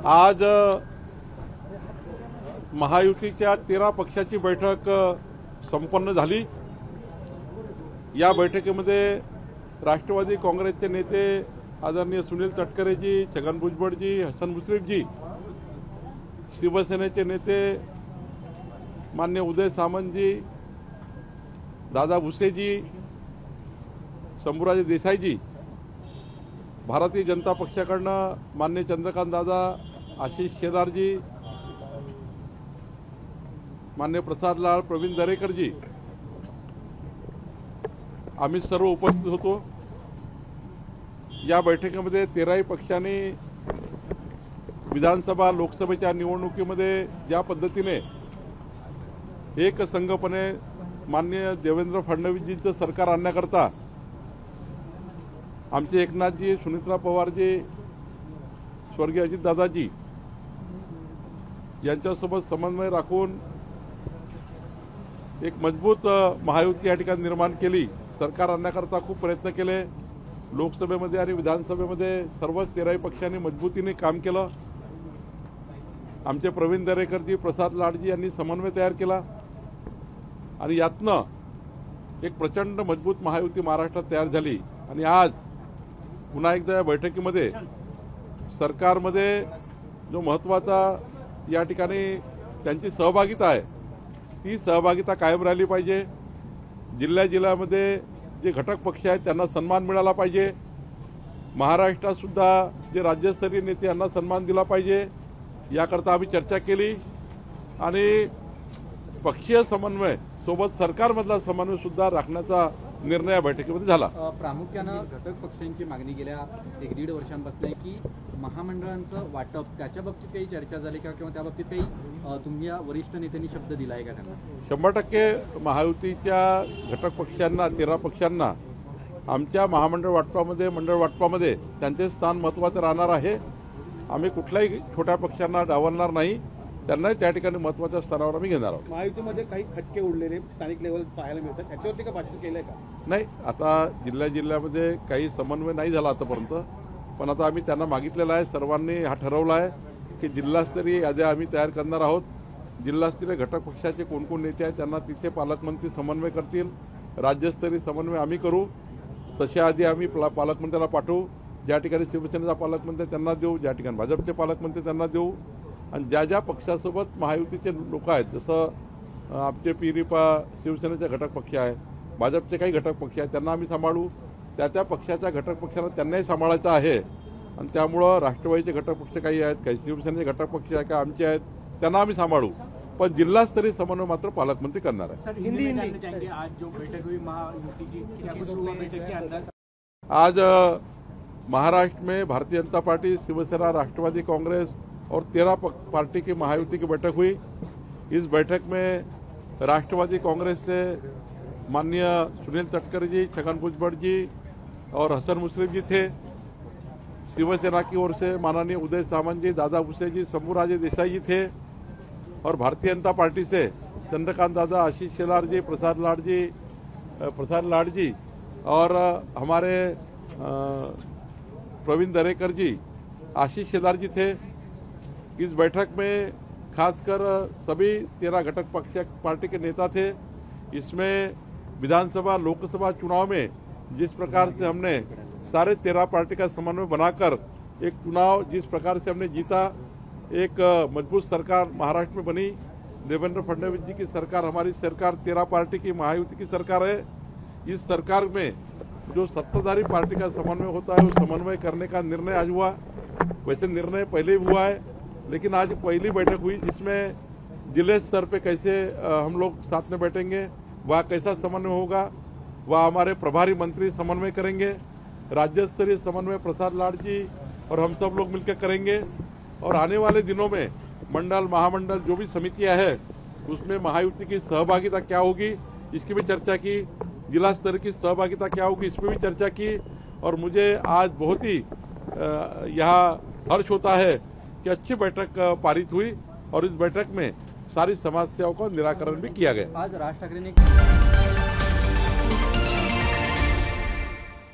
आज महायुतीच्या 13 पक्षाची बैठक संपन्न झाली। या बैठकीमध्ये राष्ट्रवादी काँग्रेसचे नेते आदरणीय सुनील तटकरेजी, छगन भुजबळजी, हसन मुश्रीफजी, शिवसेनेचे नेते मान्य उदय सामंतजी, दादा भुसेजी, शंभूराजे देसाईजी, भारतीय जनता पक्षाकडनं मान्य चंद्रकांत दादा, आशिष शेलारजी, मान्य प्रसाद लाड, प्रवीण दरेकरजी, आम्ही सर्व उपस्थित होतो। या बैठकीमध्ये 13ही पक्षांनी विधानसभा लोकसभेच्या निवडणुकीमध्ये ज्या पद्धतीने एक संघपणे माननीय देवेंद्र फडणवीसजींचं सरकार आणण्याकरता आमचे एकनाथजी, सुनीत्रा पवारजी, स्वर्गीय अजितदादाजी यांच्यासोबत समन्वय राखून एक मजबूत महायुती या ठिकाणी निर्माण केली। सरकार आणण्याकरता खूप प्रयत्न केले। लोकसभेमध्ये आणि विधानसभेमध्ये सर्वच 13ही पक्षांनी मजबूतीने काम केलं। आमचे प्रवीण दरेकरजी, प्रसाद लाडजी यांनी समन्वय तयार केला आणि यातनं एक प्रचंड मजबूत महायुती महाराष्ट्रात तयार झाली। आणि आज पुन्हा एकदा या बैठकीमध्ये सरकारमध्ये जो महत्त्वाचा या ठिकाणी त्यांची सहभागिता आहे, ती सहभागिता कायम राहिली पाहिजे। जिल्ह्यामध्ये जे घटक पक्ष आहेत त्यांना सन्मान मिळाला पाहिजे। महाराष्ट्रात सुद्धा जे राज्यस्तरीय नेते यांना सन्मान दिला पाहिजे, याकरता आम्ही चर्चा केली आणि पक्षीय समन्वय सोबत सरकारमधला समन्वय सुद्धा राखण्याचा निर्णय या बैठकीमध्ये झाला। प्रामुख्यानं घटक पक्षांची मागणी गेल्या 1-1.5 वर्षांपासून आहे की महामंडळांचं वाटप, त्याच्या बाबतीत काही चर्चा झाली का, किंवा त्या बाबतीत काही तुम्ही वरिष्ठ नेत्यांनी शब्द दिला आहे का त्यांना? 100% महायुतीच्या घटक पक्षांना, 13 पक्षांना आमच्या महामंडळ वाटपामध्ये, मंडळ वाटपामध्ये त्यांचे स्थान महत्त्वाचं राहणार आहे। आम्ही कुठल्याही छोट्या पक्षांना डावलणार नाही, त्यांनाही त्या ठिकाणी महत्त्वाच्या स्थानावर आम्ही घेणार आहोत। महायुतीमध्ये काही खटके उडलेले स्थानिक लेवल पाहायला मिळतात, त्याच्यावरती का भाष्य केलंय का? नाही, आता जिल्ह्यामध्ये काही समन्वय नाही झाला आतापर्यंत, पण आता आम्ही त्यांना मागितलेलं आहे। सर्वांनी हा ठरवला आहे की जिल्हास्तरीय याद्या आम्ही तयार करणार आहोत। जिल्हास्तरीय घटक पक्षाचे कोण कोण नेते आहेत त्यांना तिथे पालकमंत्री समन्वय करतील, राज्यस्तरीय समन्वय आम्ही करू। तशा आधी आम्ही पालकमंत्र्याला पाठवू। ज्या ठिकाणी शिवसेनेचा पालकमंत्री त्यांना देऊ, ज्या ठिकाणी भाजपचे पालकमंत्री त्यांना देऊ। आणि ज्या ज्या पक्षासोबत महायुतीचे लोक आहेत, जसं आमचे पिरिपा शिवसेनेचे घटक पक्ष आहे, भाजपचे काही घटक पक्ष आहेत, त्यांना आम्ही सांभाळू। त्या पक्षाच्या घटक पक्षांना त्यांनाही सांभाळायचं आहे। आणि त्यामुळं राष्ट्रवादीचे घटक पक्ष काही आहेत, काही शिवसेनेचे घटक पक्ष आहेत, काही आमचे आहेत, त्यांना आम्ही सांभाळू। पण जिल्हास्तरीय समन्वय मात्र पालकमंत्री करणार आहे। आज महाराष्ट्र में भारतीय जनता पार्टी, शिवसेना, राष्ट्रवादी कांग्रेस और 13 पार्टी की महायुति की बैठक हुई। इस बैठक में राष्ट्रवादी कांग्रेस से माननीय सुनील तटकरे जी, छगन भुजबळ जी और हसन मुश्रीफ जी थे। शिवसेना की ओर से माननीय उदय सामंत जी, दादा भुसे जी, शंभूराजे देसाई जी थे। और भारतीय जनता पार्टी से चंद्रकांत दादा, आशीष शेलार जी, प्रसाद लाड जी और हमारे प्रवीण दरेकर जी, आशीष शेलार जी थे। इस बैठक में खासकर सभी 13 घटक पक्ष पार्टी के नेता थे। इसमें विधानसभा लोकसभा चुनाव में जिस प्रकार से हमने सारे 13 पार्टी का समन्वय बनाकर एक चुनाव जिस प्रकार से हमने जीता, एक मजबूत सरकार महाराष्ट्र में बनी। देवेंद्र फडणवीस जी की सरकार, हमारी सरकार 13 पार्टी की महायुति की सरकार है। इस सरकार में जो सत्ताधारी पार्टी का समन्वय होता है, वो समन्वय करने का निर्णय आज हुआ। वैसे निर्णय पहले ही हुआ है, लेकिन आज पहली बैठक हुई जिसमें जिले स्तर पे कैसे हम लोग साथ में बैठेंगे, वह कैसा समन्वय होगा, वह हमारे प्रभारी मंत्री समन्वय करेंगे। राज्य स्तरीय समन्वय प्रसाद लाड जी और हम सब लोग मिलकर करेंगे। और आने वाले दिनों में मंडल, महामंडल जो भी समितियां हैं, उसमें महायुति की सहभागिता क्या होगी, इसकी भी चर्चा की। जिला स्तर की सहभागिता क्या होगी, इस पर भी चर्चा की। और मुझे आज बहुत ही यहाँ हर्ष होता है कि अच्छी बैठक पारित हुई और इस बैठक में सारी समस्याओं का निराकरण भी किया गया। आज राज ठाकरे ने